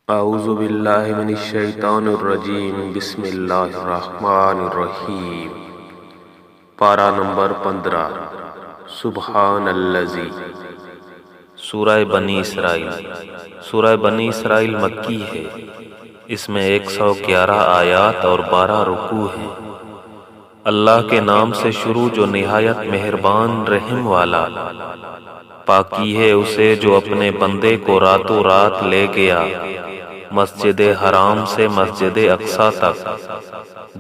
اعوذ باللہ من الشیطان الرجیم، بسم اللہ الرحمن الرحیم۔ پارہ نمبر 15، سبحان الذی۔ سورہ بنی اسرائیل۔ سورہ بنی اسرائیل مکی ہے۔ اس میں 111 آیات اور 12 رکوع ہیں۔ اللہ کے نام سے شروع جو نہایت مہربان رحم والا۔ پاکی ہے اسے جو اپنے بندے کو راتوں رات لے گیا مسجد حرام سے مسجد اقصی تک،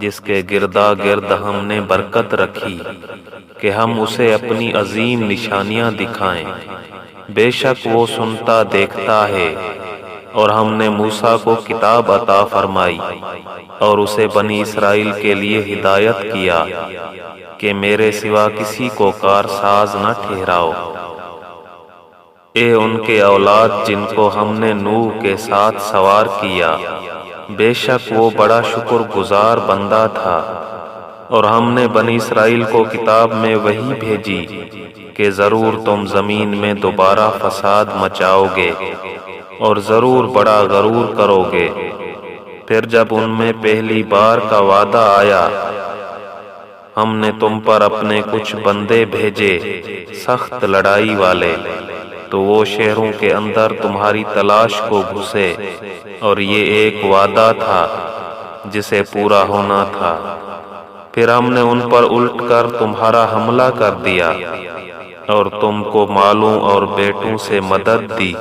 جس کے گردا گرد ہم نے برکت رکھی کہ ہم اسے اپنی عظیم نشانیاں دکھائیں۔ بے شک وہ سنتا دیکھتا ہے۔ اور ہم نے موسیٰ کو کتاب عطا فرمائی اور اسے بنی اسرائیل کے لیے ہدایت کیا کہ میرے سوا کسی کو کارساز نہ ٹھہراؤ۔ اے ان کے اولاد جن کو ہم نے نوح کے ساتھ سوار کیا، بے شک وہ بڑا شکر گزار بندہ تھا۔ اور ہم نے بنی اسرائیل کو کتاب میں وحی بھیجی کہ ضرور تم زمین میں دوبارہ فساد مچاؤ گے اور ضرور بڑا غرور کرو گے۔ پھر جب ان میں پہلی بار کا وعدہ آیا، ہم نے تم پر اپنے کچھ بندے بھیجے سخت لڑائی والے، تو وہ شہروں کے اندر تمہاری تلاش کو گھسے، اور یہ ایک وعدہ تھا جسے پورا ہونا تھا۔ پھر ہم نے ان پر الٹ کر تمہارا حملہ کر دیا اور تم کو مالوں اور بیٹوں سے مدد دی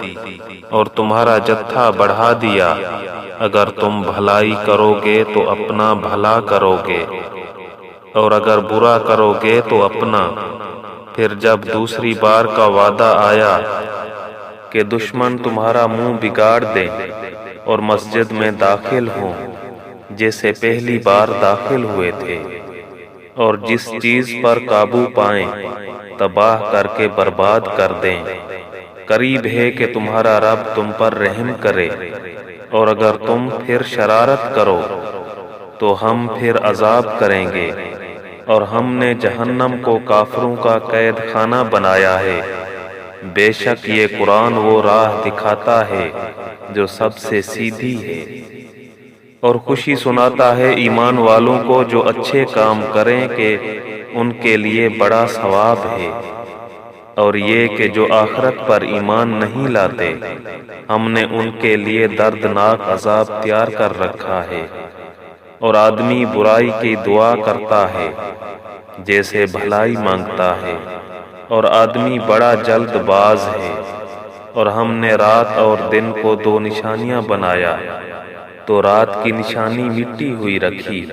اور تمہارا جتھا بڑھا دیا۔ اگر تم بھلائی کرو گے تو اپنا بھلا کرو گے، اور اگر برا کرو گے تو اپنا۔ پھر جب دوسری بار کا وعدہ آیا کہ دشمن تمہارا منہ بگاڑ دیں اور مسجد میں داخل ہوں جیسے پہلی بار داخل ہوئے تھے، اور جس چیز پر قابو پائیں تباہ کر کے برباد کر دیں، قریب ہے کہ تمہارا رب تم پر رحم کرے۔ اور اگر تم پھر شرارت کرو تو ہم پھر عذاب کریں گے، اور ہم نے جہنم کو کافروں کا قید خانہ بنایا ہے۔ بے شک یہ قرآن وہ راہ دکھاتا ہے جو سب سے سیدھی ہے، اور خوشی سناتا ہے ایمان والوں کو جو اچھے کام کریں کہ ان کے لیے بڑا ثواب ہے۔ اور یہ کہ جو آخرت پر ایمان نہیں لاتے، ہم نے ان کے لیے دردناک عذاب تیار کر رکھا ہے۔ اور آدمی برائی کی دعا کرتا ہے جیسے بھلائی مانگتا ہے، اور آدمی بڑا جلد باز ہے۔ اور ہم نے رات اور دن کو 2 نشانیاں بنایا، تو رات کی نشانی مٹی ہوئی رکھی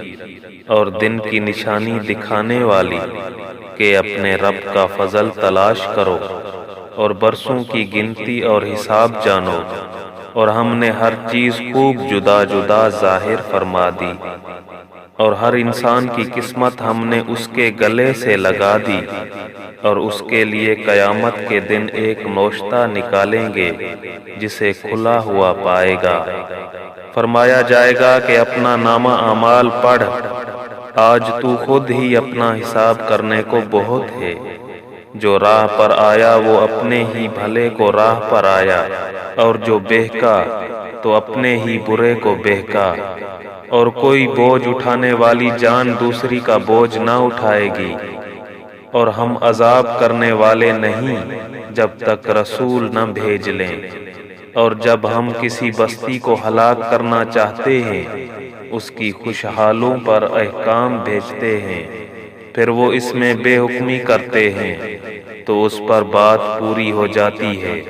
اور دن کی نشانی دکھانے والی کہ اپنے رب کا فضل تلاش کرو اور برسوں کی گنتی اور حساب جانو۔ اور ہم نے ہر چیز خوب جدا جدا ظاہر فرما دی، اور ہر انسان کی قسمت ہم نے اس کے گلے سے لگا دی، اور اس کے لیے قیامت کے دن ایک نوشتہ نکالیں گے جسے کھلا ہوا پائے گا۔ فرمایا جائے گا کہ اپنا نامہ اعمال پڑھ، آج تو خود ہی اپنا حساب کرنے کو بہت ہے۔ جو راہ پر آیا وہ اپنے ہی بھلے کو راہ پر آیا، اور جو بہکا تو اپنے ہی برے کو بہکا۔ اور کوئی بوجھ اٹھانے والی جان دوسری کا بوجھ نہ اٹھائے گی، اور ہم عذاب کرنے والے نہیں جب تک رسول نہ بھیج لیں۔ اور جب ہم کسی بستی کو ہلاک کرنا چاہتے ہیں، اس کی خوشحالوں پر احکام بھیجتے ہیں، پھر وہ اس میں بے حکمی کرتے ہیں، تو اس پر بات پوری ہو جاتی ہے،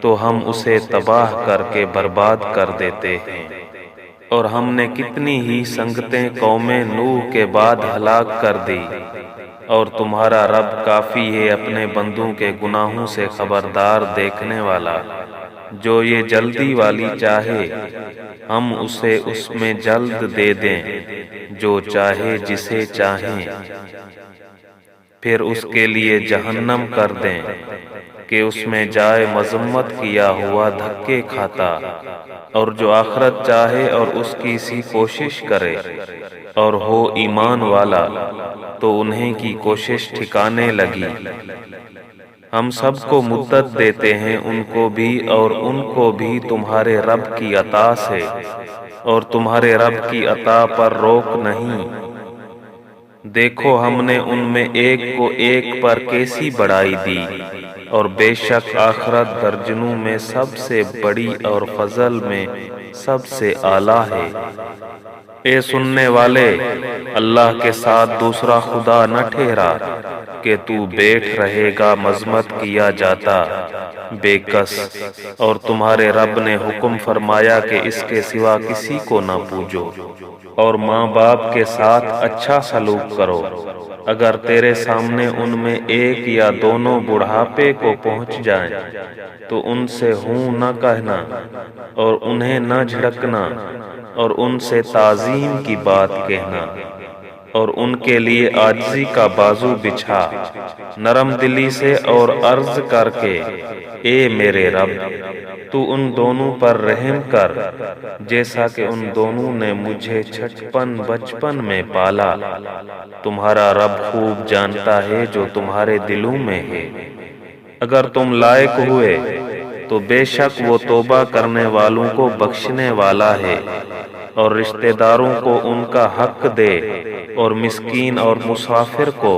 تو ہم اسے تباہ کر کے برباد کر دیتے ہیں۔ اور ہم نے کتنی ہی سنگتیں قوم نوح کے بعد ہلاک کر دی۔ اور تمہارا رب کافی ہے اپنے بندوں کے گناہوں سے خبردار دیکھنے والا۔ جو یہ جلدی والی چاہے ہم اسے اس میں جلد دے دیں، جو چاہے جسے چاہیں پھر اس کے لیے جہنم کر دیں کہ اس میں جائے مذمت کیا ہوا دھکے کھاتا۔ اور جو آخرت چاہے اور اس کی سی کوشش کرے اور ہو ایمان والا، تو انہیں کی کوشش ٹھکانے لگی۔ ہم سب کو مدت دیتے ہیں ان کو بھی اور ان کو بھی تمہارے رب کی عطا سے، اور تمہارے رب کی عطا پر روک نہیں۔ دیکھو ہم نے ان میں ایک کو ایک پر کیسی بڑائی دی، اور بے شک آخرت درجنوں میں سب سے بڑی اور فضل میں سب سے اعلیٰ ہے۔ اے سننے والے، اللہ کے ساتھ دوسرا خدا نہ ٹھہرا کہ تو بیٹھ رہے گا مذمت کیا جاتا بے کس، اور تمہارے رب نے حکم فرمایا کہ اس کے سوا کسی کو نہ پوجو، اور ماں باپ کے ساتھ اچھا سلوک کرو۔ اگر تیرے سامنے ان میں ایک یا دونوں بڑھاپے کو پہنچ جائیں تو ان سے ہوں نہ کہنا، اور انہیں نہ جھڑکنا، اور ان سے تعظیم کی بات کہنا، اور ان کے لیے عاجزی کا بازو بچھا نرم دلی سے، اور عرض کر کے اے میرے رب تو ان دونوں پر رحم کر جیسا کہ ان دونوں نے مجھے بچپن میں پالا۔ تمہارا رب خوب جانتا ہے جو تمہارے دلوں میں ہے۔ اگر تم لائق ہوئے تو بے شک وہ توبہ کرنے والوں کو بخشنے والا ہے، اور رشتہ داروں کو ان کا حق دے، اور مسکین اور مسافر کو،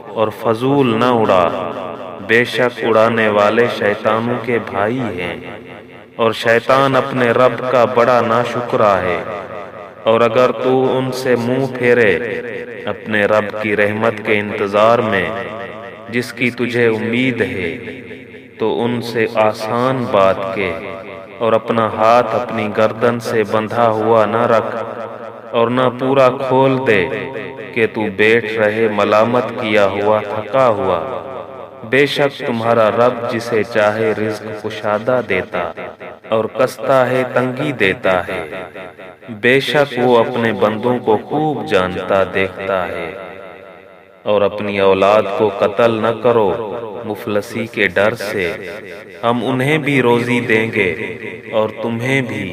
اور فضول نہ اڑا۔ بے شک اڑانے والے شیطانوں کے بھائی ہیں، اور شیطان اپنے رب کا بڑا ناشکرا ہے۔ اور اگر تو ان سے منہ پھیرے اپنے رب کی رحمت کے انتظار میں جس کی تجھے امید ہے، تو ان سے آسان بات کے، اور اپنا ہاتھ اپنی گردن سے بندھا ہوا نہ رکھ، اور نہ پورا کھول دے کہ تو بیٹھ رہے ملامت کیا ہوا تھکا ہوا۔ بے شک تمہارا رب جسے چاہے رزق کشادہ دیتا، اور کستا ہے تنگی دیتا ہے۔ بے شک وہ اپنے بندوں کو خوب جانتا دیکھتا ہے۔ اور اپنی اولاد کو قتل نہ کرو مفلسی کے ڈر سے، ہم انہیں بھی روزی دیں گے اور تمہیں بھی۔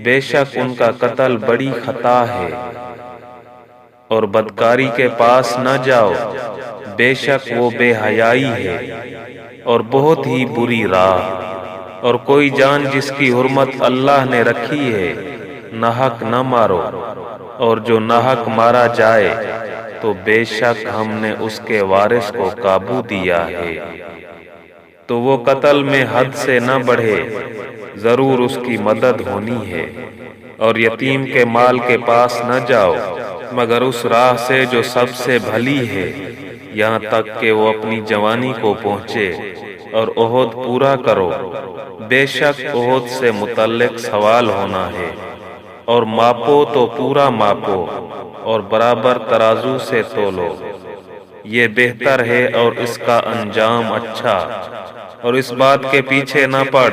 بے شک ان کا قتل بڑی خطا ہے۔ اور بدکاری کے پاس نہ جاؤ، بے شک وہ بے حیائی ہے اور بہت ہی بری راہ۔ اور کوئی جان جس کی حرمت اللہ نے رکھی ہے ناحق نہ مارو، اور جو ناحق مارا جائے تو بے شک ہم نے اس کے وارث کو قابو دیا ہے۔ تو وہ قتل میں حد سے نہ بڑھے، ضرور اس کی مدد ہونی ہے۔ اور یتیم کے مال کے پاس نہ جاؤ مگر اس راہ سے جو سب سے بھلی ہے، یہاں تک کہ وہ اپنی جوانی کو پہنچے۔ اور عہد پورا کرو، بے شک عہد سے متعلق سوال ہونا ہے۔ اور ماپو تو پورا ماپو، اور برابر ترازو سے تولو، یہ بہتر ہے اور اس کا انجام اچھا۔ اور اس بات کے پیچھے نہ پڑ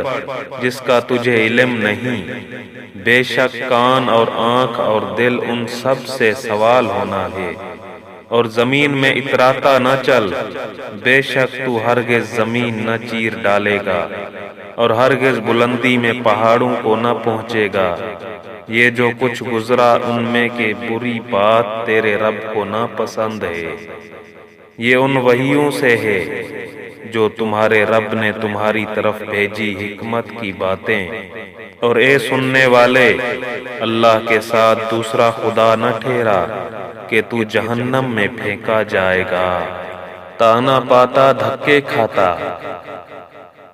جس کا تجھے علم نہیں، بے شک کان اور آنکھ اور دل ان سب سے سوال ہونا ہے۔ اور زمین میں اتراتا نہ چل، بے شک تو ہرگز زمین نہ چیر ڈالے گا، اور ہرگز بلندی میں پہاڑوں کو نہ پہنچے گا۔ یہ جو کچھ گزرا ان میں کہ بری بات تیرے رب کو ناپسند ہے۔ یہ ان وحیوں سے ہے جو تمہارے رب نے تمہاری طرف بھیجی حکمت کی باتیں۔ اور اے سننے والے، اللہ کے ساتھ دوسرا خدا نہ ٹھہرا کہ تو جہنم میں پھینکا جائے گا، تانا پاتا دھکے کھاتا۔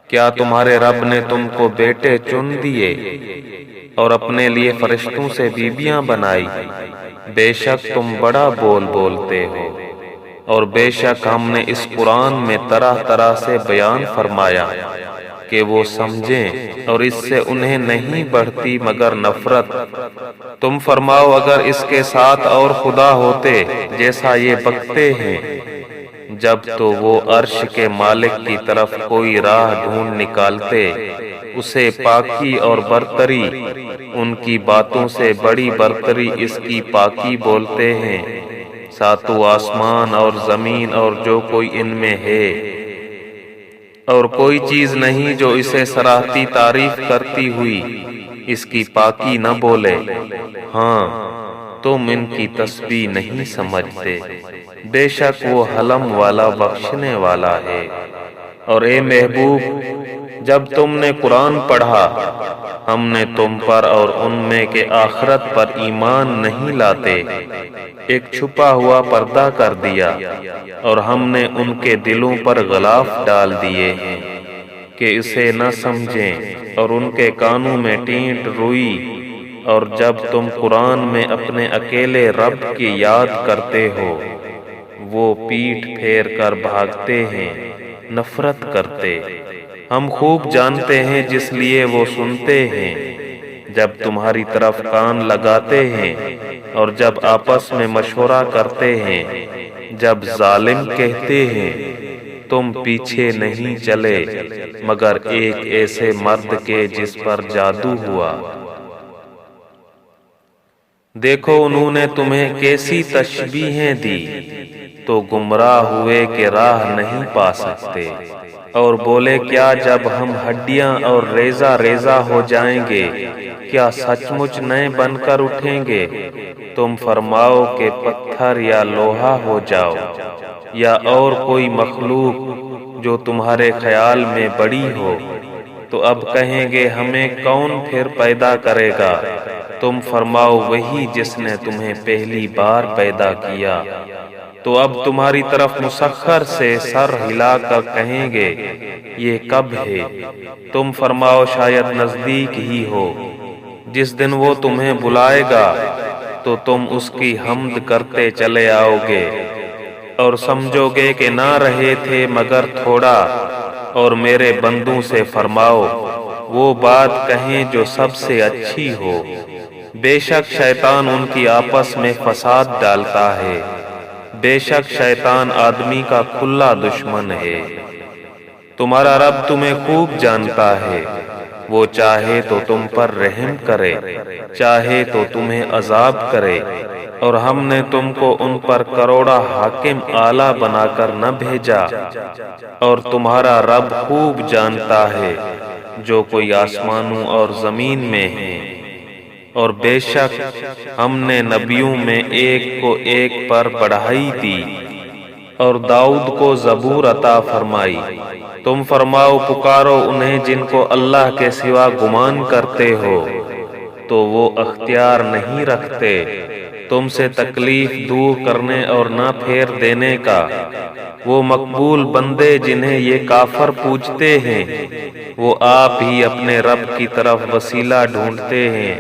کیا تمہارے رب نے تم کو بیٹے چن دیے اور اپنے لیے فرشتوں سے بیویاں بنائی؟ بے شک تم بڑا بول بولتے ہو۔ اور بے شک ہم نے اس قرآن میں طرح طرح سے بیان فرمایا کہ وہ سمجھیں، اور اس سے انہیں نہیں بڑھتی مگر نفرت۔ تم فرماؤ اگر اس کے ساتھ اور خدا ہوتے جیسا یہ بکتے ہیں، جب تو وہ عرش کے مالک کی طرف کوئی راہ ڈھونڈ نکالتے، اسے پاکی اور برتری ان کی باتوں سے بڑی برتری اس کی پاکی بولتے ہیں۔ ساتوں آسمان اور زمین اور جو کوئی ان میں ہے، اور کوئی چیز نہیں جو اسے سراہتی تعریف کرتی ہوئی اس کی پاکی نہ بولے۔ ہاں تم ان کی تسبیح نہیں سمجھتے، بے شک وہ حلم والا بخشنے والا ہے۔ اور اے محبوب، جب تم نے قرآن پڑھا، ہم نے تم پر اور ان میں کے آخرت پر ایمان نہیں لاتے ایک چھپا ہوا پردہ کر دیا، اور ہم نے ان کے دلوں پر غلاف ڈال دیے ہیں کہ اسے نہ سمجھیں، اور ان کے کانوں میں ٹینٹ روئی، اور جب تم قرآن میں اپنے اکیلے رب کی یاد کرتے ہو، وہ پیٹھ پھیر کر بھاگتے ہیں، نفرت کرتے۔ ہم خوب جانتے ہیں جس لیے وہ سنتے ہیں، جب تمہاری طرف کان لگاتے ہیں اور جب آپس میں مشورہ کرتے ہیں، جب ظالم کہتے ہیں تم پیچھے نہیں چلے مگر ایک ایسے مرد کے جس پر جادو ہوا۔ دیکھو انہوں نے تمہیں کیسی تشبیہیں دی، تو گمراہ ہوئے کہ راہ نہیں پا سکتے، اور بولے کیا جب ہم ہڈیاں اور ریزہ ریزہ ہو جائیں گے کیا سچ مچ نئے بن کر اٹھیں گے؟ تم فرماؤ کہ پتھر یا لوہا ہو جاؤ یا اور کوئی مخلوق جو تمہارے خیال میں بڑی ہو، تو اب کہیں گے ہمیں کون پھر پیدا کرے گا؟ تم فرماؤ وہی جس نے تمہیں پہلی بار پیدا کیا۔ تو اب تمہاری طرف مسخر سے سر ہلا کر کہیں گے یہ کب ہے؟ تم فرماؤ شاید نزدیک ہی ہو۔ جس دن وہ تمہیں بلائے گا تو تم اس کی حمد کرتے چلے آؤ گے، اور سمجھو گے کہ نہ رہے تھے مگر تھوڑا، اور میرے بندوں سے فرماؤ وہ بات کہیں جو سب سے اچھی ہو۔ بے شک شیطان ان کی آپس میں فساد ڈالتا ہے، بے شک شیطان آدمی کا کھلا دشمن ہے۔ تمہارا رب تمہیں خوب جانتا ہے، وہ چاہے تو تم پر رحم کرے، چاہے تو تمہیں عذاب کرے، اور ہم نے تم کو ان پر کروڑا حاکم اعلیٰ بنا کر نہ بھیجا، اور تمہارا رب خوب جانتا ہے جو کوئی آسمانوں اور زمین میں ہے۔ اور بے شک ہم نے نبیوں میں ایک کو ایک پر بڑھائی دی، اور داؤد کو زبور عطا فرمائی۔ تم فرماؤ پکارو انہیں جن کو اللہ کے سوا گمان کرتے ہو، تو وہ اختیار نہیں رکھتے تم سے تکلیف دور کرنے اور نہ پھیر دینے کا۔ وہ مقبول بندے جنہیں یہ کافر پوجتے ہیں، وہ آپ ہی اپنے رب کی طرف وسیلہ ڈھونڈتے ہیں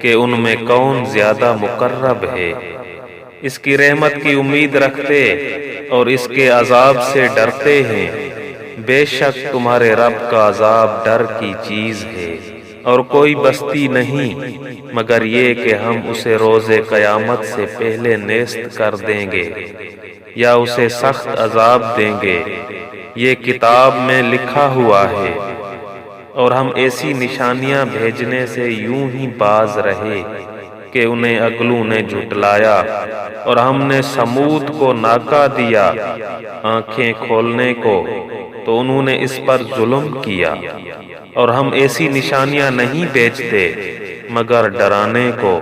کہ ان میں کون زیادہ مقرب ہے۔ اس کی رحمت کی امید رکھتے اور اس کے عذاب سے ڈرتے ہیں۔ بے شک تمہارے رب کا عذاب ڈر کی چیز ہے، اور کوئی بستی نہیں مگر یہ کہ ہم اسے روز قیامت سے پہلے نیست کر دیں گے یا اسے سخت عذاب دیں گے۔ یہ کتاب میں لکھا ہوا ہے، اور ہم ایسی نشانیاں بھیجنے سے یوں ہی باز رہے کہ انہیں اگلوں نے جھٹلایا، اور ہم نے سمود کو ناکا دیا آنکھیں کھولنے کو، تو انہوں نے اس پر ظلم کیا۔ اور ہم ایسی نشانیاں نہیں بھیجتے مگر ڈرانے کو۔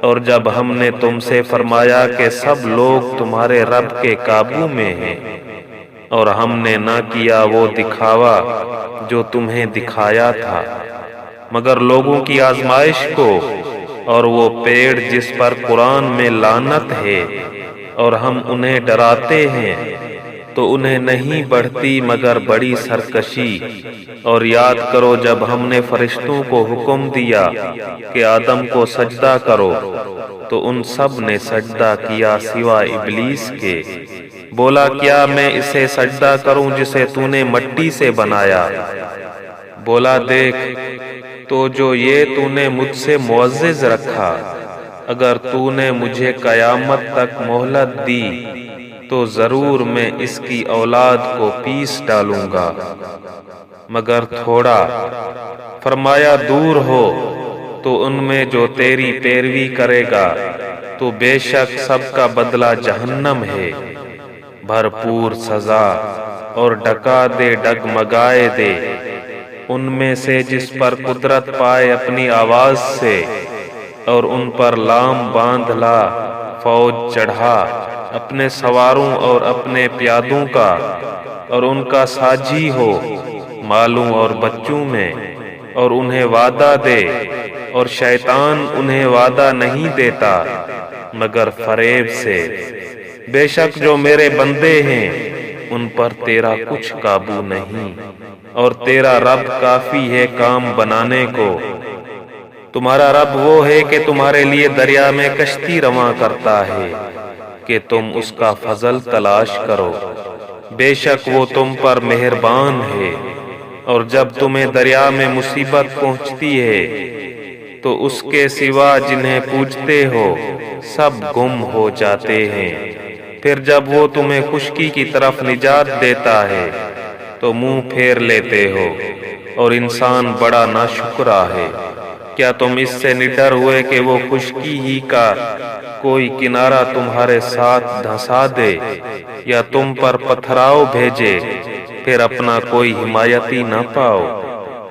اور جب ہم نے تم سے فرمایا کہ سب لوگ تمہارے رب کے قابو میں ہیں، اور ہم نے نہ کیا وہ دکھاوا جو تمہیں دکھایا تھا مگر لوگوں کی آزمائش کو، اور وہ پیڑ جس پر قرآن میں لعنت ہے، اور ہم انہیں ڈراتے ہیں تو انہیں نہیں بڑھتی مگر بڑی سرکشی۔ اور یاد کرو جب ہم نے فرشتوں کو حکم دیا کہ آدم کو سجدہ کرو، تو ان سب نے سجدہ کیا سوائے ابلیس کے۔ بولا کیا میں اسے سجدہ کروں جسے تو نے مٹی سے بنایا؟ بولا دیکھ تو جو یہ تو نے مجھ سے معزز رکھا، اگر تو نے مجھے قیامت تک مہلت دی تو ضرور میں اس کی اولاد کو پیس ڈالوں گا مگر تھوڑا۔ فرمایا دور ہو تو ان میں جو تیری پیروی کرے گا، تو بے شک سب کا بدلہ جہنم ہے، بھرپور سزا، اور ڈکا دے ڈگمگائے دے ان میں سے جس پر قدرت پائے اپنی آواز سے، اور ان پر لام باندھ لا فوج چڑھا اپنے سواروں اور اپنے پیادوں کا، اور ان کا ساجی ہو مالوں اور بچوں میں، اور انہیں وعدہ دے، اور شیطان انہیں وعدہ نہیں دیتا مگر فریب سے۔ بے شک جو میرے بندے ہیں ان پر تیرا کچھ قابو نہیں، اور تیرا رب کافی ہے کام بنانے کو۔ تمہارا رب وہ ہے کہ تمہارے لیے دریا میں کشتی رواں کرتا ہے کہ تم اس کا فضل تلاش کرو، بے شک وہ تم پر مہربان ہے۔ اور جب تمہیں دریا میں مصیبت پہنچتی ہے تو اس کے سوا جنہیں پوجتے ہو سب گم ہو جاتے ہیں، پھر جب وہ تمہیں خشکی کی طرف نجات دیتا ہے تو منہ پھیر لیتے ہو، اور انسان بڑا ناشکرا ہے۔ کیا تم اس سے نڈر ہوئے کہ وہ خشکی ہی کا کوئی کنارہ تمہارے ساتھ دھنسا دے، یا تم پر پتھراؤ بھیجے پھر اپنا کوئی حمایتی نہ پاؤ؟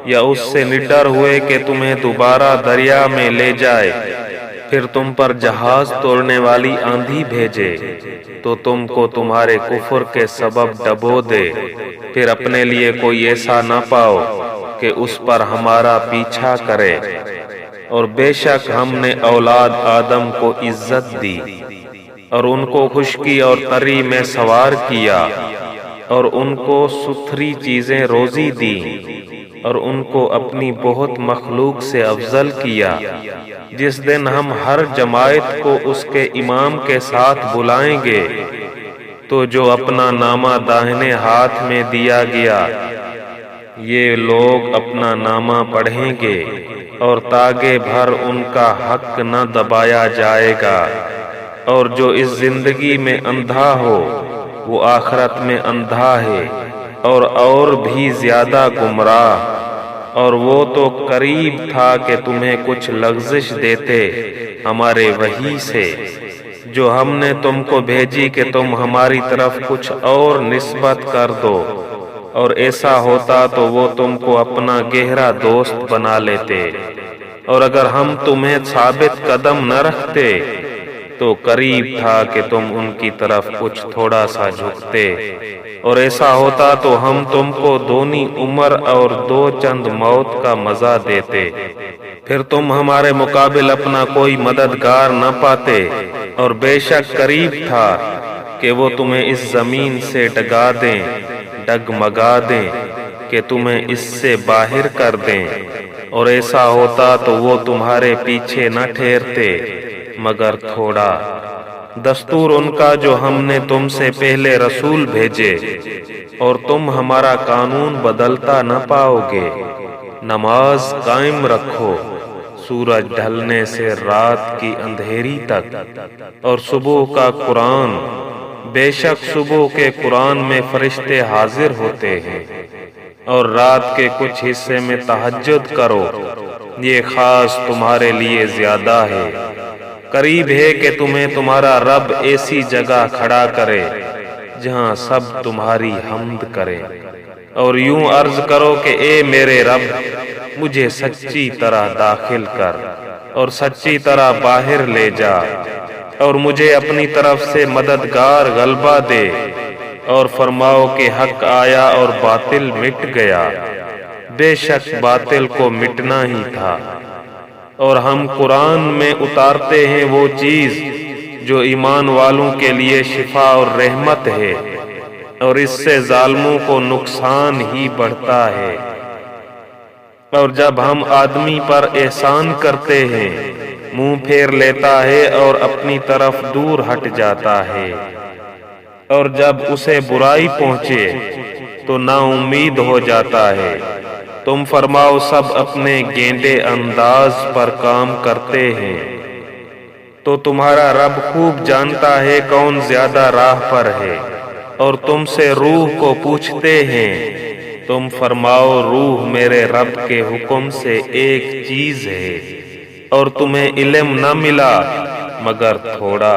یا اس سے نڈر ہوئے کہ تمہیں دوبارہ دریا میں لے جائے پھر تم پر جہاز توڑنے والی آندھی بھیجے تو تم کو تمہارے کفر کے سبب ڈبو دے، پھر اپنے لیے کوئی ایسا نہ پاؤ کہ اس پر ہمارا پیچھا کرے؟ اور بے شک ہم نے اولاد آدم کو عزت دی، اور ان کو خشکی اور تری میں سوار کیا، اور ان کو ستھری چیزیں روزی دی، اور ان کو اپنی بہت مخلوق سے افضل کیا۔ جس دن ہم ہر جماعت کو اس کے امام کے ساتھ بلائیں گے تو جو اپنا نامہ داہنے ہاتھ میں دیا گیا یہ لوگ اپنا نامہ پڑھیں گے، اور تاگے بھر ان کا حق نہ دبایا جائے گا۔ اور جو اس زندگی میں اندھا ہو وہ آخرت میں اندھا ہے، اور بھی زیادہ گمراہ۔ اور وہ تو قریب تھا کہ تمہیں کچھ لغزش دیتے ہمارے وحی سے جو ہم نے تم کو بھیجی کہ تم ہماری طرف کچھ اور نسبت کر دو، اور ایسا ہوتا تو وہ تم کو اپنا گہرا دوست بنا لیتے، اور اگر ہم تمہیں ثابت قدم نہ رکھتے تو قریب تھا کہ تم ان کی طرف کچھ تھوڑا سا جھکتے، اور ایسا ہوتا تو ہم تم کو دونی عمر اور دو چند موت کا مزہ دیتے، پھر تم ہمارے مقابل اپنا کوئی مددگار نہ پاتے۔ اور بے شک قریب تھا کہ وہ تمہیں اس زمین سے ڈگمگا دیں کہ تمہیں اس سے باہر کر دیں، اور ایسا ہوتا تو وہ تمہارے پیچھے نہ ٹھہرتے مگر تھوڑا۔ دستور ان کا جو ہم نے تم سے پہلے رسول بھیجے، اور تم ہمارا قانون بدلتا نہ پاؤ گے۔ نماز قائم رکھو سورج ڈھلنے سے رات کی اندھیری تک، اور صبح کا قرآن، بے شک صبح کے قرآن میں فرشتے حاضر ہوتے ہیں، اور رات کے کچھ حصے میں تہجد کرو، یہ خاص تمہارے لیے زیادہ ہے۔ قریب ہے کہ تمہیں تمہارا رب ایسی جگہ کھڑا کرے جہاں سب تمہاری حمد کرے، اور یوں عرض کرو کہ اے میرے رب مجھے سچی طرح داخل کر اور سچی طرح باہر لے جا، اور مجھے اپنی طرف سے مددگار غلبہ دے، اور فرماؤ کہ حق آیا اور باطل مٹ گیا، بے شک باطل کو مٹنا ہی تھا۔ اور ہم قرآن میں اتارتے ہیں وہ چیز جو ایمان والوں کے لیے شفا اور رحمت ہے، اور اس سے ظالموں کو نقصان ہی بڑھتا ہے۔ اور جب ہم آدمی پر احسان کرتے ہیں منہ پھیر لیتا ہے اور اپنی طرف دور ہٹ جاتا ہے، اور جب اسے برائی پہنچے تو نا امید ہو جاتا ہے۔ تم فرماؤ سب اپنے گینڈے انداز پر کام کرتے ہیں، تو تمہارا رب خوب جانتا ہے کون زیادہ راہ پر ہے، اور تم سے روح کو پوچھتے ہیں، تم فرماؤ روح میرے رب کے حکم سے ایک چیز ہے، اور تمہیں علم نہ ملا مگر تھوڑا،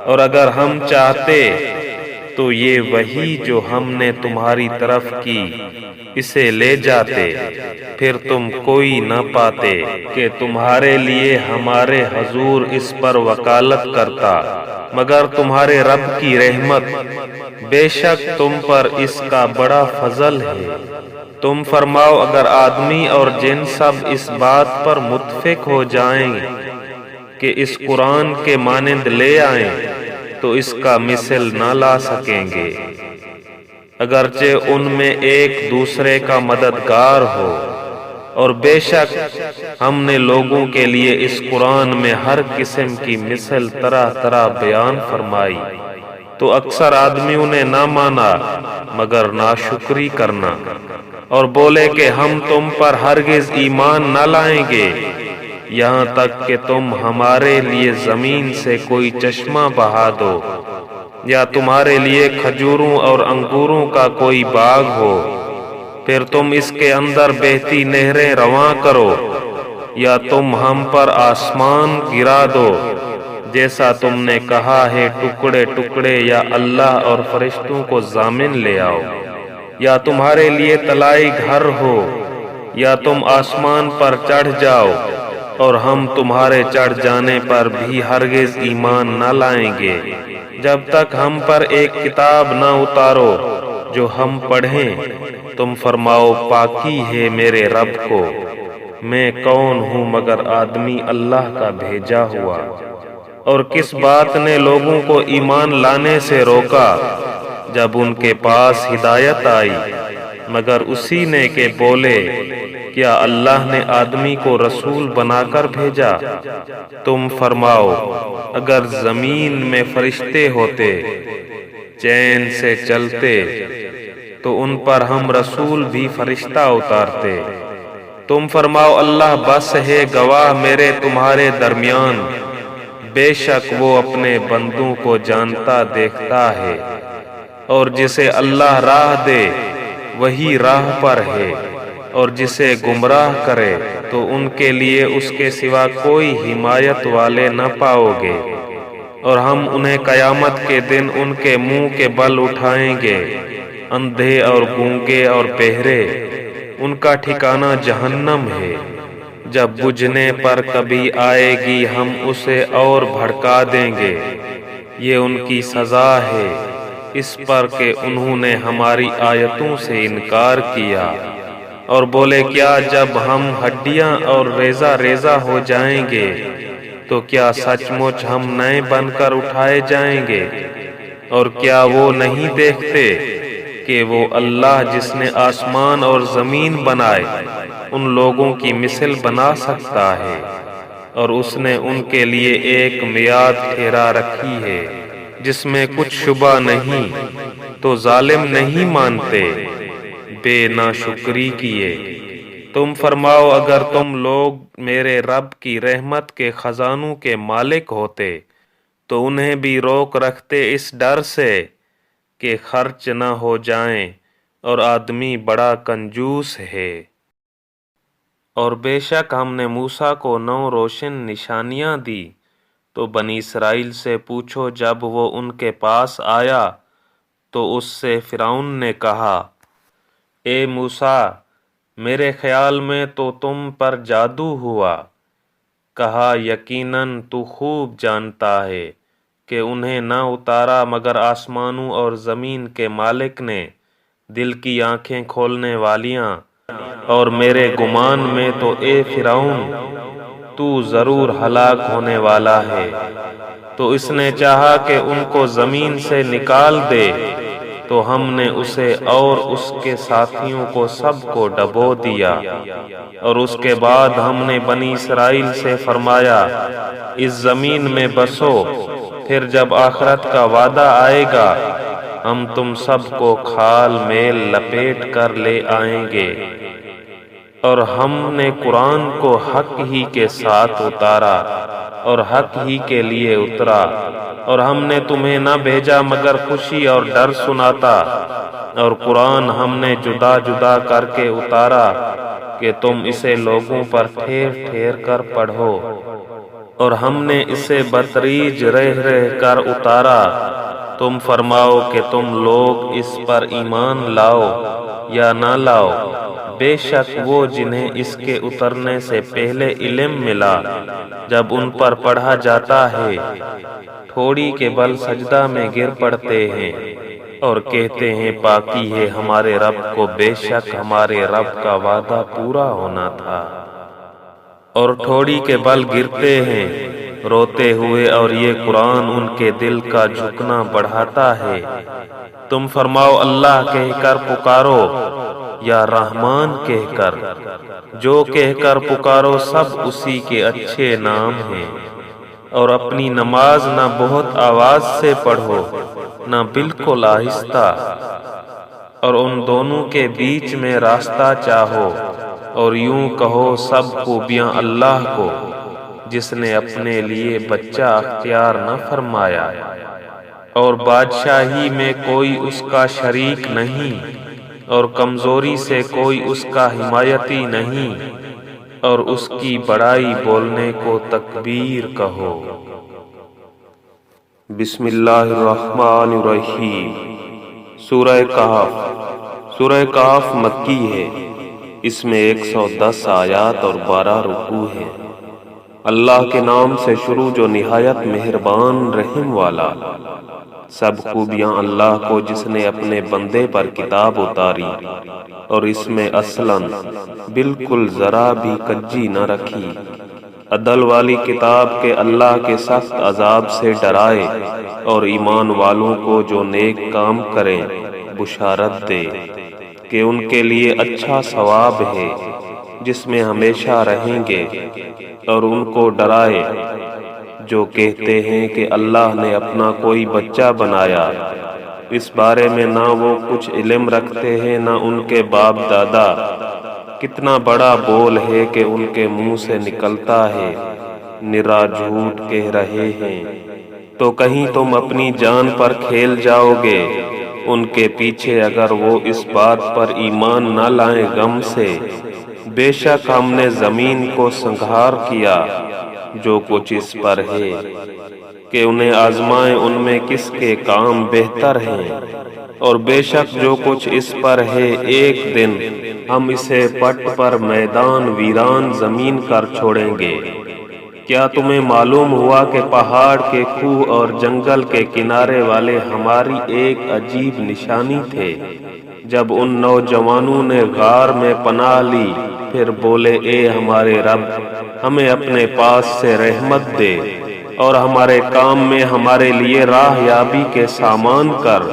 اور اگر ہم چاہتے تو یہ وحی جو ہم نے تمہاری طرف کی اسے لے جاتے، پھر تم کوئی نہ پاتے کہ تمہارے لیے ہمارے حضور اس پر وکالت کرتا مگر تمہارے رب کی رحمت، بے شک تم پر اس کا بڑا فضل ہے۔ تم فرماؤ اگر آدمی اور جن سب اس بات پر متفق ہو جائیں کہ اس قرآن کے مانند لے آئیں تو اس کا مثل نہ لا سکیں گے، اگرچہ ان میں ایک دوسرے کا مددگار ہو۔ اور بے شک ہم نے لوگوں کے لیے اس قرآن میں ہر قسم کی مثل طرح طرح بیان فرمائی، تو اکثر آدمیوں نے نہ مانا مگر ناشکری کرنا، اور بولے کہ ہم تم پر ہرگز ایمان نہ لائیں گے یہاں تک کہ تم ہمارے لیے زمین سے کوئی چشمہ بہا دو، یا تمہارے لیے کھجوروں اور انگوروں کا کوئی باغ ہو، پھر تم اس کے اندر بہتی نہریں رواں کرو، یا تم ہم پر آسمان گرا دو جیسا تم نے کہا ہے ٹکڑے ٹکڑے، یا اللہ اور فرشتوں کو ضامن لے آؤ، یا تمہارے لیے طلائی گھر ہو، یا تم آسمان پر چڑھ جاؤ، اور ہم تمہارے چڑھ جانے پر بھی ہرگز ایمان نہ لائیں گے جب تک ہم پر ایک کتاب نہ اتارو جو ہم پڑھیں۔ تم فرماؤ پاکی ہے میرے رب کو، میں کون ہوں مگر آدمی اللہ کا بھیجا ہوا۔ اور کس بات نے لوگوں کو ایمان لانے سے روکا جب ان کے پاس ہدایت آئی، مگر اسی نے کہ بولے کیا اللہ نے آدمی کو رسول بنا کر بھیجا؟ تم فرماؤ اگر زمین میں فرشتے ہوتے چین سے چلتے تو ان پر ہم رسول بھی فرشتہ اتارتے۔ تم فرماؤ اللہ بس ہے گواہ میرے تمہارے درمیان، بے شک وہ اپنے بندوں کو جانتا دیکھتا ہے، اور جسے اللہ راہ دے وہی راہ پر ہے، اور جسے گمراہ کرے تو ان کے لیے اس کے سوا کوئی حمایت والے نہ پاؤ گے۔ اور ہم انہیں قیامت کے دن ان کے منہ کے بل اٹھائیں گے، اندھے اور گونگے اور بہرے، ان کا ٹھکانہ جہنم ہے، جب بجھنے پر کبھی آئے گی ہم اسے اور بھڑکا دیں گے، یہ ان کی سزا ہے اس پر کہ انہوں نے ہماری آیتوں سے انکار کیا۔ اور بولے کیا جب ہم ہڈیاں اور ریزہ ریزہ ہو جائیں گے تو کیا سچ مچ ہم نئے بن کر اٹھائے جائیں گے؟ اور کیا وہ نہیں دیکھتے کہ وہ اللہ جس نے آسمان اور زمین بنائے ان لوگوں کی مثل بنا سکتا ہے، اور اس نے ان کے لیے ایک میعاد ٹھہرا رکھی ہے جس میں کچھ شبہ نہیں، تو ظالم نہیں مانتے بے ناشکری کیے۔ تم فرماؤ اگر تم لوگ میرے رب کی رحمت کے خزانوں کے مالک ہوتے تو انہیں بھی روک رکھتے اس ڈر سے کہ خرچ نہ ہو جائیں، اور آدمی بڑا کنجوس ہے۔ اور بے شک ہم نے موسیٰ کو 9 روشن نشانیاں دی، تو بنی اسرائیل سے پوچھو جب وہ ان کے پاس آیا تو اس سے فرعون نے کہا اے موسیٰ میرے خیال میں تو تم پر جادو ہوا۔ کہا یقیناً تو خوب جانتا ہے کہ انہیں نہ اتارا مگر آسمانوں اور زمین کے مالک نے، دل کی آنکھیں کھولنے والیاں، اور میرے گمان میں تو اے فرعون تو ضرور ہلاک ہونے والا ہے۔ تو اس نے چاہا کہ ان کو زمین سے نکال دے، تو ہم نے اسے اور اس کے ساتھیوں کو سب کو ڈبو دیا۔ اور اس کے بعد ہم نے بنی اسرائیل سے فرمایا اس زمین میں بسو، پھر جب آخرت کا وعدہ آئے گا ہم تم سب کو کھال میل لپیٹ کر لے آئیں گے۔ اور ہم نے قرآن کو حق ہی کے ساتھ اتارا اور حق ہی کے لیے اترا، اور ہم نے تمہیں نہ بھیجا مگر خوشی اور ڈر سناتا، اور قرآن ہم نے جدا جدا کر کے اتارا کہ تم اسے لوگوں پر ٹھہر ٹھہر کر پڑھو، اور ہم نے اسے بتدریج رہ رہ کر اتارا۔ تم فرماؤ کہ تم لوگ اس پر ایمان لاؤ یا نہ لاؤ، بے شک وہ جنہیں اس کے اترنے سے پہلے علم ملا جب ان پر پڑھا جاتا ہے تھوڑی کے بل سجدہ میں گر پڑتے ہیں، اور کہتے ہیں پاکی ہے ہمارے رب کو، بے شک ہمارے رب کا وعدہ پورا ہونا تھا، اور ٹھوڑی کے بل گرتے ہیں روتے ہوئے، اور یہ قرآن ان کے دل کا جھکنا بڑھاتا ہے۔ تم فرماؤ اللہ کہہ کر پکارو یا رحمان کہہ کر، جو کہہ کر پکارو سب اسی کے اچھے نام ہیں، اور اپنی نماز نہ بہت آواز سے پڑھو نہ بالکل آہستہ، اور ان دونوں کے بیچ میں راستہ چاہو، اور یوں کہو سب خوبیاں اللہ کو، جس نے اپنے لیے بچہ اختیار نہ فرمایا، اور بادشاہی میں کوئی اس کا شریک نہیں، اور کمزوری سے کوئی اس کا حمایتی نہیں، اور اس کی بڑائی بولنے کو تکبیر کہو۔ بسم اللہ الرحمن الرحیم۔ سورہ کہف۔ سورہ کہف مکی ہے، اس میں 110 آیات اور 12 رکوع ہیں۔ اللہ کے نام سے شروع جو نہایت مہربان رحم والا۔ سب خوبیاں اللہ کو جس نے اپنے بندے پر کتاب اتاری، اور اس میں اصلاً بالکل ذرا بھی کجی نہ رکھی، عدل والی کتاب کے اللہ کے سخت عذاب سے ڈرائے، اور ایمان والوں کو جو نیک کام کریں بشارت دے کہ ان کے لیے اچھا ثواب ہے جس میں ہمیشہ رہیں گے، اور ان کو ڈرائے جو کہتے ہیں کہ اللہ نے اپنا کوئی بچہ بنایا، اس بارے میں نہ وہ کچھ علم رکھتے ہیں نہ ان کے باپ دادا۔ کتنا بڑا بول ہے کہ ان کے منہ سے نکلتا ہے، نرا جھوٹ کہہ رہے ہیں۔ تو کہیں تم اپنی جان پر کھیل جاؤ گے ان کے پیچھے اگر وہ اس بات پر ایمان نہ لائیں غم سے، بے شک ہم نے زمین کو سنگھار کیا جو کچھ اس پر ہے، کہ انہیں آزمائیں ان میں کس کے کام بہتر ہیں، اور بے شک جو کچھ اس پر ہے ایک دن ہم اسے پٹ پر میدان ویران زمین کر چھوڑیں گے۔ کیا تمہیں معلوم ہوا کہ پہاڑ کے کوہ اور جنگل کے کنارے والے ہماری ایک عجیب نشانی تھے؟ جب ان نوجوانوں نے غار میں پناہ لی، پھر بولے اے ہمارے رب، ہمیں اپنے پاس سے رحمت دے، اور ہمارے کام میں ہمارے لیے راہ یابی کے سامان کر۔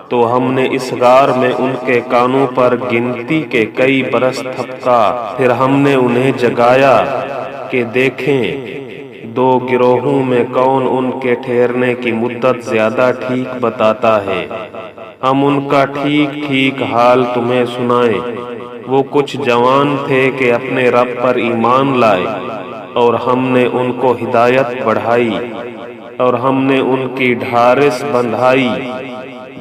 تو ہم نے اس غار میں ان کے کانوں پر گنتی کے کئی برس تھپکا، پھر ہم نے انہیں جگایا کہ دیکھیں دو گروہوں میں کون ان کے ٹھہرنے کی مدت زیادہ ٹھیک بتاتا ہے۔ ہم ان کا ٹھیک ٹھیک حال تمہیں سنائیں۔ وہ کچھ جوان تھے کہ اپنے رب پر ایمان لائے، اور ہم نے ان کو ہدایت بڑھائی، اور ہم نے ان کی ڈھارس بندھائی،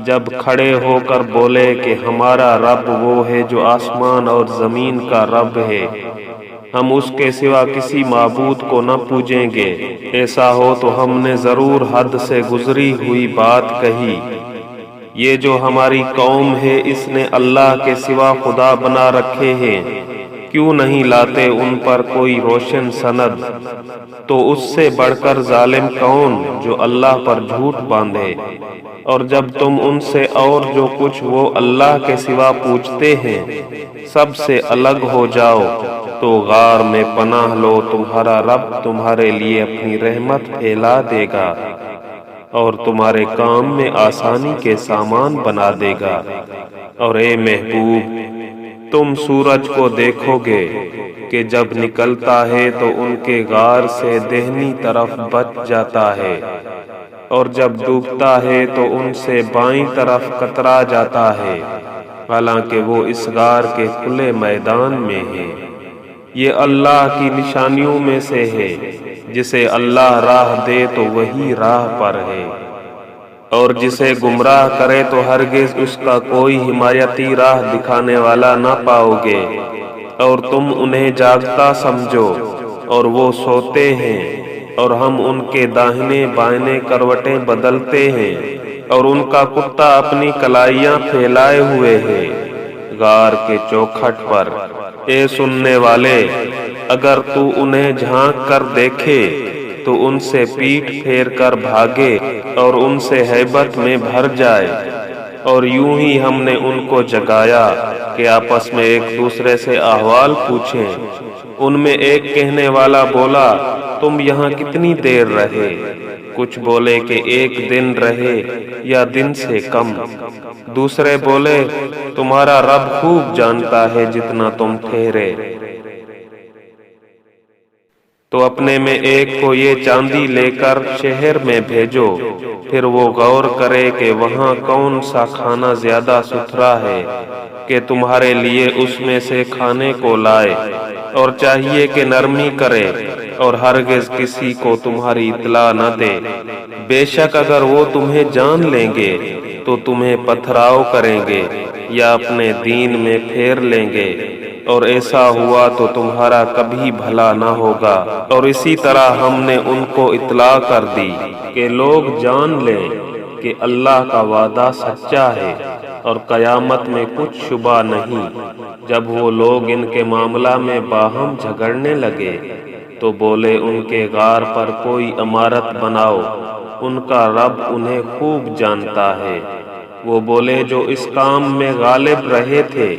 جب کھڑے ہو کر بولے کہ ہمارا رب وہ ہے جو آسمان اور زمین کا رب ہے، ہم اس کے سوا کسی معبود کو نہ پوجیں گے۔ ایسا ہو تو ہم نے ضرور حد سے گزری ہوئی بات کہی۔ یہ جو ہماری قوم ہے اس نے اللہ کے سوا خدا بنا رکھے ہیں، کیوں نہیں لاتے ان پر کوئی روشن سند؟ تو اس سے بڑھ کر ظالم کون جو اللہ پر جھوٹ باندھے؟ اور جب تم ان سے اور جو کچھ وہ اللہ کے سوا پوچھتے ہیں سب سے الگ ہو جاؤ تو غار میں پناہ لو، تمہارا رب تمہارے لیے اپنی رحمت پھیلا دے گا اور تمہارے کام میں آسانی کے سامان بنا دے گا۔ اور اے محبوب، تم سورج کو دیکھو گے کہ جب نکلتا ہے تو ان کے غار سے دہنی طرف بچ جاتا ہے، اور جب ڈوبتا ہے تو ان سے بائیں طرف کترا جاتا ہے، حالانکہ وہ اس غار کے کھلے میدان میں ہے۔ یہ اللہ کی نشانیوں میں سے ہے، جسے اللہ راہ دے تو وہی راہ پر ہے، اور جسے گمراہ کرے تو ہرگز اس کا کوئی حمایتی راہ دکھانے والا نہ پاؤ گے۔ اور تم انہیں جاگتا سمجھو اور وہ سوتے ہیں، اور ہم ان کے داہنے بائیں کروٹیں بدلتے ہیں، اور ان کا کتا اپنی کلائیاں پھیلائے ہوئے ہے غار کے چوکھٹ پر۔ اے سننے والے، اگر تو انہیں جھانک کر دیکھے تو ان سے پیٹھ پھیر کر بھاگے اور ان سے ہیبت میں بھر جائے۔ اور یوں ہی ہم نے ان کو جگایا کہ آپس میں ایک دوسرے سے احوال پوچھیں۔ ان میں ایک کہنے والا بولا، تم یہاں کتنی دیر رہے؟ کچھ بولے کہ 1 دن رہے یا دن سے کم۔ دوسرے بولے، تمہارا رب خوب جانتا ہے جتنا تم ٹھہرے۔ تو اپنے میں ایک کو یہ چاندی لے کر شہر میں بھیجو، پھر وہ غور کرے کہ وہاں کون سا کھانا زیادہ ستھرا ہے کہ تمہارے لیے اس میں سے کھانے کو لائے، اور چاہیے کہ نرمی کرے اور ہرگز کسی کو تمہاری اطلاع نہ دے۔ بے شک اگر وہ تمہیں جان لیں گے تو تمہیں پتھراؤ کریں گے یا اپنے دین میں پھیر لیں گے، اور ایسا ہوا تو تمہارا کبھی بھلا نہ ہوگا۔ اور اسی طرح ہم نے ان کو اطلاع کر دی کہ لوگ جان لیں کہ اللہ کا وعدہ سچا ہے اور قیامت میں کچھ شبہ نہیں۔ جب وہ لوگ ان کے معاملہ میں باہم جھگڑنے لگے تو بولے، ان کے غار پر کوئی عمارت بناؤ، ان کا رب انہیں خوب جانتا ہے۔ وہ بولے، جو اس کام میں غالب رہے تھے،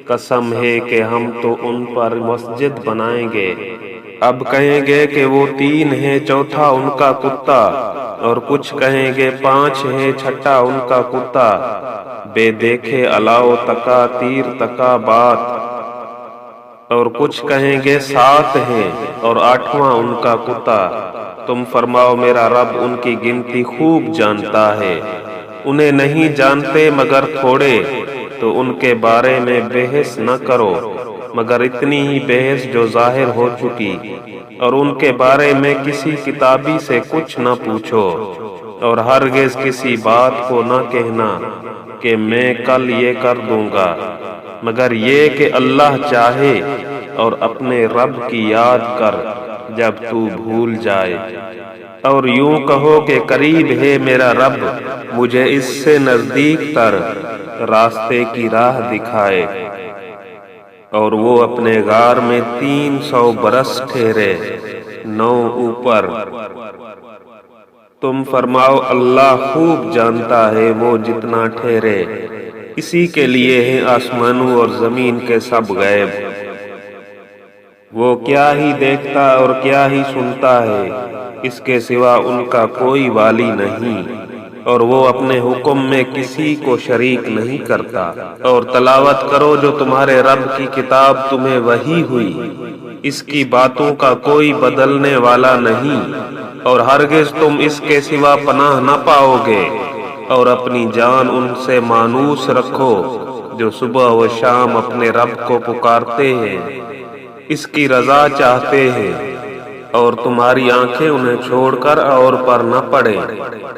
قسم ہے کہ ہم تو ان پر مسجد بنائیں گے۔ اب کہیں گے کہ وہ 3 ہیں، چوتھا ان کا کتا، اور کچھ کہیں گے 5 ہیں، چھٹا ان کا کتا۔ بے دیکھے الاؤ تکا تیر تکا بات، اور کچھ کہیں گے 7 ہیں اور 8واں ان کا کتا۔ تم فرماؤ، میرا رب ان کی گنتی خوب جانتا ہے۔ انہیں نہیں جانتے مگر تھوڑے، تو ان کے بارے میں بحث نہ کرو مگر اتنی ہی بحث جو ظاہر ہو چکی، اور ان کے بارے میں کسی کتابی سے کچھ نہ پوچھو، اور ہرگز کسی بات کو نہ کہنا کہ میں کل یہ کر دوں گا، مگر یہ کہ اللہ چاہے، اور اپنے رب کی یاد کر جب تو بھول جائے۔ اور یوں کہو کہ قریب ہے میرا رب، مجھے اس سے نزدیک تر راستے کی راہ دکھائے۔ اور وہ اپنے غار میں 300 برس ٹھہرے، 9 اوپر۔ تم فرماؤ، اللہ خوب جانتا ہے وہ جتنا ٹھہرے۔ اسی کے لیے ہیں آسمانوں اور زمین کے سب غیب۔ وہ کیا ہی دیکھتا اور کیا ہی سنتا ہے، اس کے سوا ان کا کوئی والی نہیں، اور وہ اپنے حکم میں کسی کو شریک نہیں کرتا۔ اور تلاوت کرو جو تمہارے رب کی کتاب تمہیں وحی ہوئی، اس کی باتوں کا کوئی بدلنے والا نہیں، اور ہرگز تم اس کے سوا پناہ نہ پاؤ گے۔ اور اپنی جان ان سے مانوس رکھو جو صبح و شام اپنے رب کو پکارتے ہیں، اس کی رضا چاہتے ہیں، اور تمہاری آنکھیں انہیں چھوڑ کر اور پر نہ پڑیں۔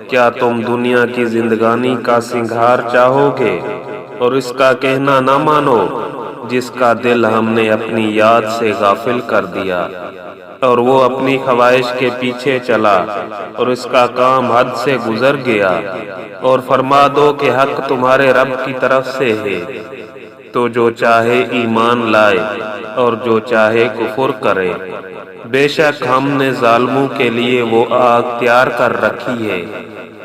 کیا تم دنیا کی زندگانی کا سنگھار چاہو گے اور اس کا کہنا نہ مانو، جس کا دل ہم نے اپنی یاد سے غافل کر دیا، اور وہ اپنی خواہش کے پیچھے چلا، اور اس کا کام حد سے گزر گیا۔ اور فرما دو کہ حق تمہارے رب کی طرف سے ہے، تو جو چاہے ایمان لائے اور جو چاہے کفر کرے۔ بے شک ہم نے ظالموں کے لیے وہ آگ تیار کر رکھی ہے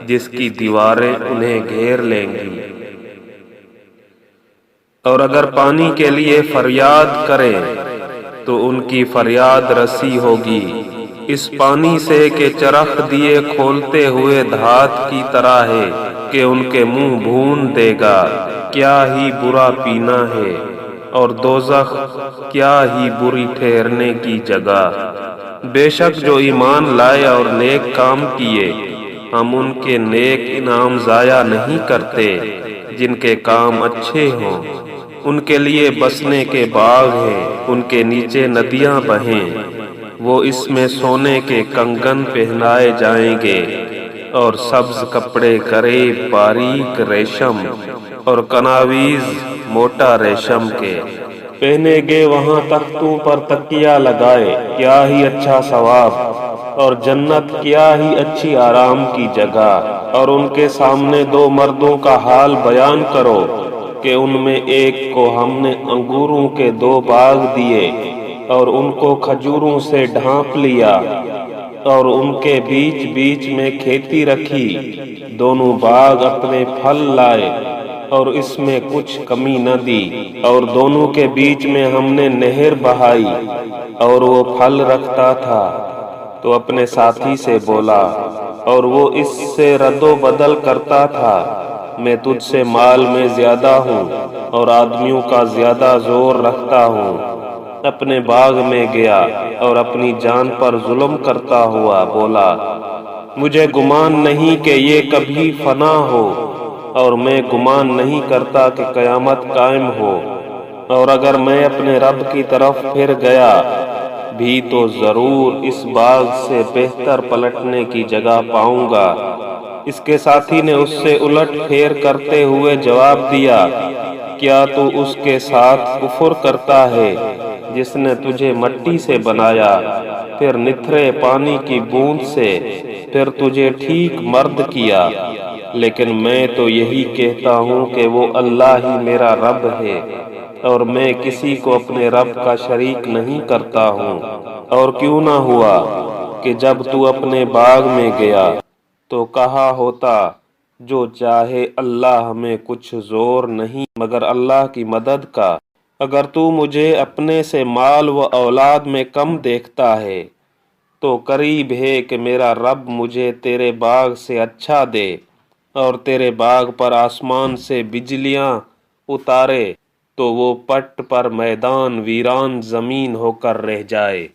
جس کی دیواریں انہیں گھیر لیں گی۔ اور اگر پانی کے لیے فریاد کریں تو ان کی فریاد رسی ہوگی، اس پانی سے کہ چرخ دیے کھولتے ہوئے دھات کی طرح ہے کہ ان کے منہ بھون دے گا۔ کیا ہی برا پینا ہے، اور دوزخ کیا ہی بری ٹھہرنے کی جگہ۔ بے شک جو ایمان لائے اور نیک کام کیے، ہم ان کے نیک انعام ضائع نہیں کرتے۔ جن کے کام اچھے ہوں ان کے لیے بسنے کے باغ ہیں، ان کے نیچے ندیاں بہیں، وہ اس میں سونے کے کنگن پہنائے جائیں گے، اور سبز کپڑے کرے باریک ریشم اور کناویز موٹا ریشم کے پہنے گے، وہاں تختوں پر تکیہ لگائے۔ کیا ہی اچھا ثواب، اور جنت کیا ہی اچھی آرام کی جگہ۔ اور ان کے سامنے 2 مردوں کا حال بیان کرو کہ ان میں ایک کو ہم نے انگوروں کے 2 باغ دیے اور ان کو کھجوروں سے ڈھانپ لیا، اور ان کے بیچ بیچ میں کھیتی رکھی، دونوں باغ اپنے پھل لائے، اور اس میں کچھ کمی نہ دی، اور دونوں کے بیچ میں ہم نے نہر بہائی اور وہ پھل رکھتا تھا۔ تو اپنے ساتھی سے بولا اور وہ اس سے رد و بدل کرتا تھا، میں تجھ سے مال میں زیادہ ہوں اور آدمیوں کا زیادہ زور رکھتا ہوں۔ اپنے باغ میں گیا اور اپنی جان پر ظلم کرتا ہوا بولا، مجھے گمان نہیں کہ یہ کبھی فنا ہو، اور میں گمان نہیں کرتا کہ قیامت قائم ہو، اور اگر میں اپنے رب کی طرف پھر گیا بھی تو ضرور اس باغ سے بہتر پلٹنے کی جگہ پاؤں گا۔ اس کے ساتھی نے اس سے الٹ پھیر کرتے ہوئے جواب دیا، کیا تو اس کے ساتھ کفر کرتا ہے جس نے تجھے مٹی سے بنایا، پھر نتھرے پانی کی بوند سے، پھر تجھے ٹھیک مرد کیا؟ لیکن میں تو یہی کہتا ہوں کہ وہ اللہ ہی میرا رب ہے، اور میں کسی کو اپنے رب کا شریک نہیں کرتا ہوں۔ اور کیوں نہ ہوا کہ جب تو اپنے باغ میں گیا تو کہا ہوتا، جو چاہے اللہ، ہمیں کچھ زور نہیں مگر اللہ کی مدد کا۔ اگر تو مجھے اپنے سے مال و اولاد میں کم دیکھتا ہے تو قریب ہے کہ میرا رب مجھے تیرے باغ سے اچھا دے اور تیرے باغ پر آسمان سے بجلیاں اتارے تو وہ پٹ پر میدان ویران زمین ہو کر رہ جائے،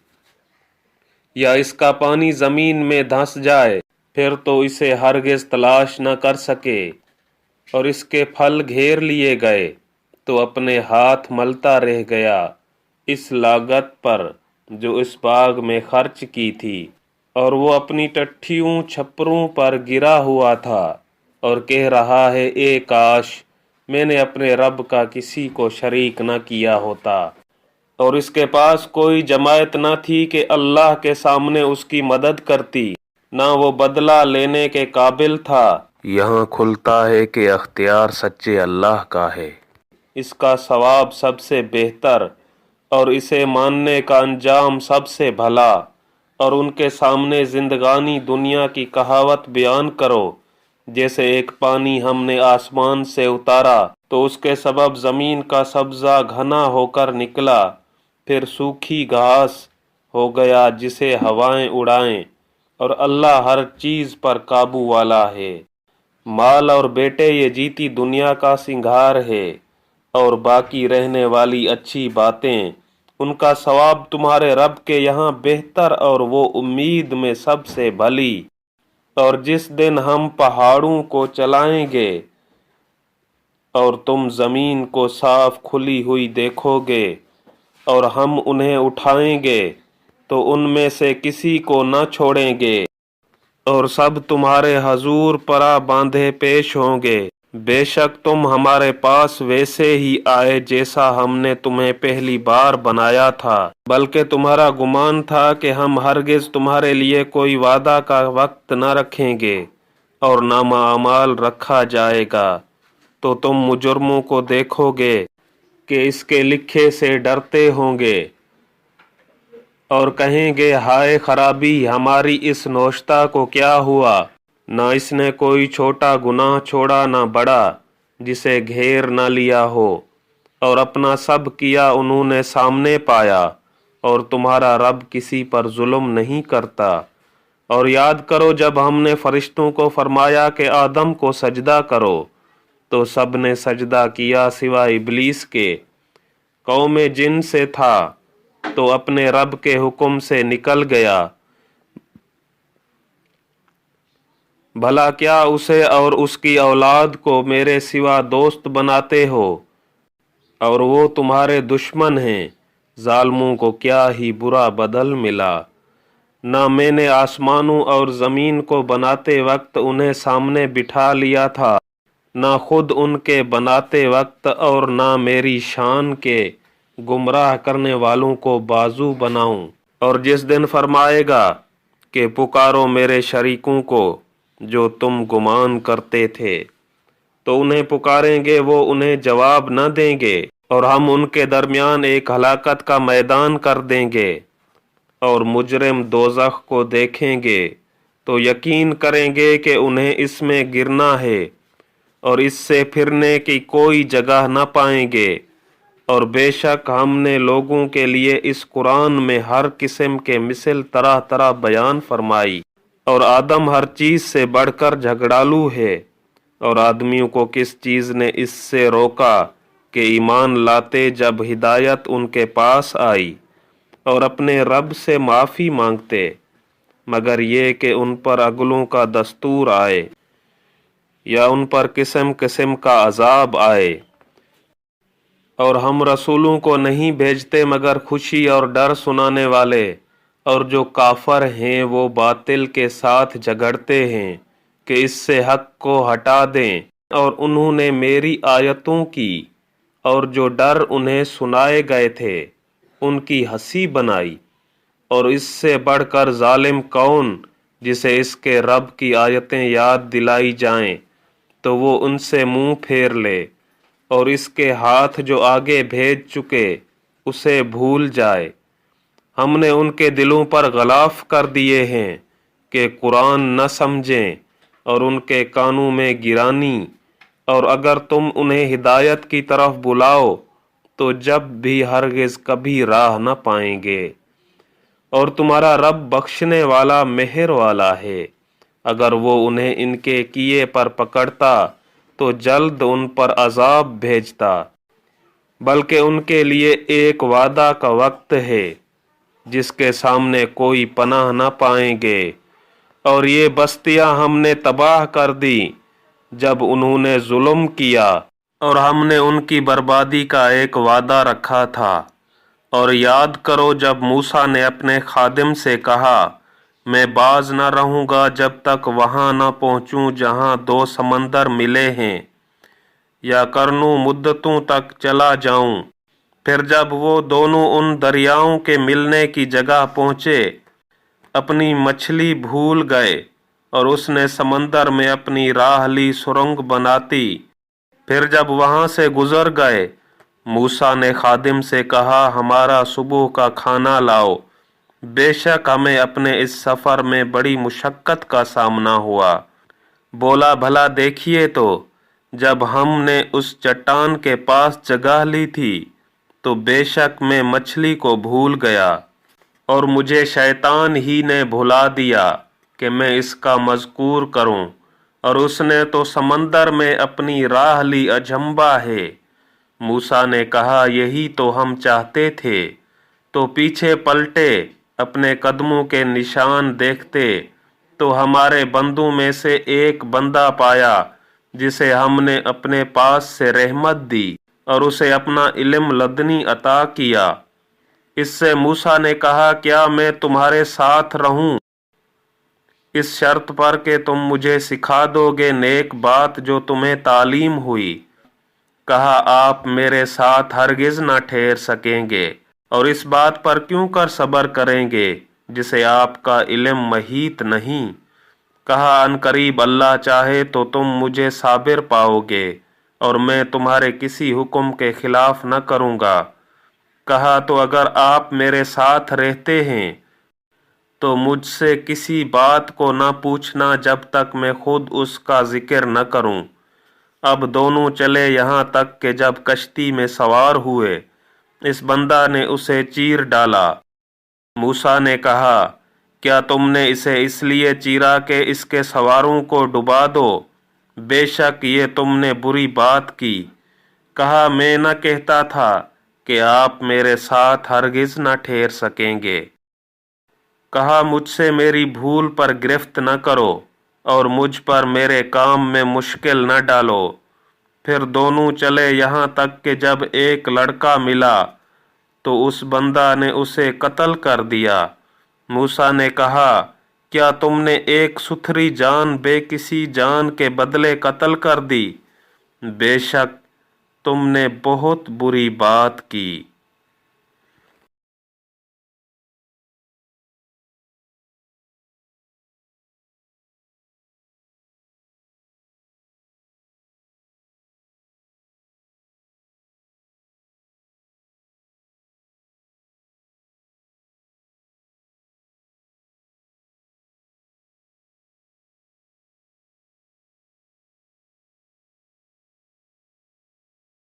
یا اس کا پانی زمین میں دھنس جائے، پھر تو اسے ہرگز تلاش نہ کر سکے، اور اس کے پھل گھیر لیے گئے تو اپنے ہاتھ ملتا رہ گیا اس لاگت پر جو اس باغ میں خرچ کی تھی، اور وہ اپنی ٹٹھیوں چھپروں پر گرا ہوا تھا اور کہہ رہا ہے، اے کاش میں نے اپنے رب کا کسی کو شریک نہ کیا ہوتا۔ اور اس کے پاس کوئی جماعت نہ تھی کہ اللہ کے سامنے اس کی مدد کرتی، نہ وہ بدلہ لینے کے قابل تھا۔ یہاں کھلتا ہے کہ اختیار سچے اللہ کا ہے۔ اس کا ثواب سب سے بہتر اور اسے ماننے کا انجام سب سے بھلا۔ اور ان کے سامنے زندگانی دنیا کی کہاوت بیان کرو، جیسے ایک پانی ہم نے آسمان سے اتارا تو اس کے سبب زمین کا سبزہ گھنا ہو کر نکلا، پھر سوکھی گھاس ہو گیا جسے ہوائیں اڑائیں، اور اللہ ہر چیز پر قابو والا ہے۔ مال اور بیٹے یہ جیتی دنیا کا سنگھار ہے، اور باقی رہنے والی اچھی باتیں ان کا ثواب تمہارے رب کے یہاں بہتر اور وہ امید میں سب سے بھلی۔ اور جس دن ہم پہاڑوں کو چلائیں گے اور تم زمین کو صاف کھلی ہوئی دیکھو گے اور ہم انہیں اٹھائیں گے تو ان میں سے کسی کو نہ چھوڑیں گے، اور سب تمہارے حضور پرا باندھے پیش ہوں گے۔ بے شک تم ہمارے پاس ویسے ہی آئے جیسا ہم نے تمہیں پہلی بار بنایا تھا، بلکہ تمہارا گمان تھا کہ ہم ہرگز تمہارے لیے کوئی وعدہ کا وقت نہ رکھیں گے اور نامہ اعمال رکھا جائے گا، تو تم مجرموں کو دیکھو گے کہ اس کے لکھے سے ڈرتے ہوں گے اور کہیں گے، ہائے خرابی ہماری اس نوشتہ کو کیا ہوا! نہ اس نے کوئی چھوٹا گناہ چھوڑا نہ بڑا جسے گھیر نہ لیا ہو، اور اپنا سب کیا انہوں نے سامنے پایا، اور تمہارا رب کسی پر ظلم نہیں کرتا۔ اور یاد کرو جب ہم نے فرشتوں کو فرمایا کہ آدم کو سجدہ کرو تو سب نے سجدہ کیا سوائے ابلیس کے، قوم جن سے تھا تو اپنے رب کے حکم سے نکل گیا۔ بھلا کیا اسے اور اس کی اولاد کو میرے سوا دوست بناتے ہو، اور وہ تمہارے دشمن ہیں؟ ظالموں کو کیا ہی برا بدل ملا۔ نہ میں نے آسمانوں اور زمین کو بناتے وقت انہیں سامنے بٹھا لیا تھا، نہ خود ان کے بناتے وقت، اور نہ میری شان کے گمراہ کرنے والوں کو بازو بناؤں۔ اور جس دن فرمائے گا کہ پکارو میرے شریکوں کو جو تم گمان کرتے تھے، تو انہیں پکاریں گے، وہ انہیں جواب نہ دیں گے، اور ہم ان کے درمیان ایک ہلاکت کا میدان کر دیں گے، اور مجرم دوزخ کو دیکھیں گے تو یقین کریں گے کہ انہیں اس میں گرنا ہے، اور اس سے پھرنے کی کوئی جگہ نہ پائیں گے۔ اور بے شک ہم نے لوگوں کے لیے اس قرآن میں ہر قسم کے مثل طرح طرح بیان فرمائی، اور آدم ہر چیز سے بڑھ کر جھگڑالو ہے، اور آدمیوں کو کس چیز نے اس سے روکا کہ ایمان لاتے جب ہدایت ان کے پاس آئی اور اپنے رب سے معافی مانگتے، مگر یہ کہ ان پر اگلوں کا دستور آئے یا ان پر قسم قسم کا عذاب آئے۔ اور ہم رسولوں کو نہیں بھیجتے مگر خوشی اور ڈر سنانے والے، اور جو کافر ہیں وہ باطل کے ساتھ جھگڑتے ہیں کہ اس سے حق کو ہٹا دیں، اور انہوں نے میری آیتوں کی اور جو ڈر انہیں سنائے گئے تھے ان کی ہنسی بنائی۔ اور اس سے بڑھ کر ظالم کون جسے اس کے رب کی آیتیں یاد دلائی جائیں تو وہ ان سے منہ پھیر لے، اور اس کے ہاتھ جو آگے بھیج چکے اسے بھول جائے۔ ہم نے ان کے دلوں پر غلاف کر دیے ہیں کہ قرآن نہ سمجھیں، اور ان کے کانوں میں گرانی، اور اگر تم انہیں ہدایت کی طرف بلاؤ تو جب بھی ہرگز کبھی راہ نہ پائیں گے۔ اور تمہارا رب بخشنے والا مہر والا ہے، اگر وہ انہیں ان کے کیے پر پکڑتا تو جلد ان پر عذاب بھیجتا، بلکہ ان کے لیے ایک وعدہ کا وقت ہے جس کے سامنے کوئی پناہ نہ پائیں گے۔ اور یہ بستیاں ہم نے تباہ کر دی جب انہوں نے ظلم کیا، اور ہم نے ان کی بربادی کا ایک وعدہ رکھا تھا۔ اور یاد کرو جب موسیٰ نے اپنے خادم سے کہا، میں باز نہ رہوں گا جب تک وہاں نہ پہنچوں جہاں دو سمندر ملے ہیں، یا کرنوں مدتوں تک چلا جاؤں۔ پھر جب وہ دونوں ان دریاؤں کے ملنے کی جگہ پہنچے، اپنی مچھلی بھول گئے، اور اس نے سمندر میں اپنی راہ لی سرنگ بناتی۔ پھر جب وہاں سے گزر گئے، موسیٰ نے خادم سے کہا، ہمارا صبح کا کھانا لاؤ، بے شک ہمیں اپنے اس سفر میں بڑی مشقت کا سامنا ہوا۔ بولا، بھلا دیکھیے تو جب ہم نے اس چٹان کے پاس جگہ لی تھی تو بے شک میں مچھلی کو بھول گیا، اور مجھے شیطان ہی نے بھلا دیا کہ میں اس کا مذکور کروں، اور اس نے تو سمندر میں اپنی راہ لی اجنبا ہے۔ موسیٰ نے کہا، یہی تو ہم چاہتے تھے۔ تو پیچھے پلٹے، اپنے قدموں کے نشان دیکھتے تو ہمارے بندوں میں سے ایک بندہ پایا جسے ہم نے اپنے پاس سے رحمت دی اور اسے اپنا علم لدنی عطا کیا۔ اس سے موسیٰ نے کہا، کیا میں تمہارے ساتھ رہوں اس شرط پر کہ تم مجھے سکھا دو گے نیک بات جو تمہیں تعلیم ہوئی؟ کہا، آپ میرے ساتھ ہرگز نہ ٹھہر سکیں گے، اور اس بات پر کیوں کر صبر کریں گے جسے آپ کا علم محیط نہیں؟ کہا، عنقریب اللہ چاہے تو تم مجھے صابر پاؤ گے، اور میں تمہارے کسی حکم کے خلاف نہ کروں گا۔ کہا، تو اگر آپ میرے ساتھ رہتے ہیں تو مجھ سے کسی بات کو نہ پوچھنا جب تک میں خود اس کا ذکر نہ کروں۔ اب دونوں چلے یہاں تک کہ جب کشتی میں سوار ہوئے، اس بندہ نے اسے چیر ڈالا۔ موسیٰ نے کہا، کیا تم نے اسے اس لیے چیرا کہ اس کے سواروں کو ڈبا دو؟ بے شک یہ تم نے بری بات کی۔ کہا، میں نہ کہتا تھا کہ آپ میرے ساتھ ہرگز نہ ٹھہر سکیں گے؟ کہا، مجھ سے میری بھول پر گرفت نہ کرو، اور مجھ پر میرے کام میں مشکل نہ ڈالو۔ پھر دونوں چلے یہاں تک کہ جب ایک لڑکا ملا تو اس بندہ نے اسے قتل کر دیا۔ موسیٰ نے کہا، کیا تم نے ایک ستھری جان بے کسی جان کے بدلے قتل کر دی؟ بے شک تم نے بہت بری بات کی۔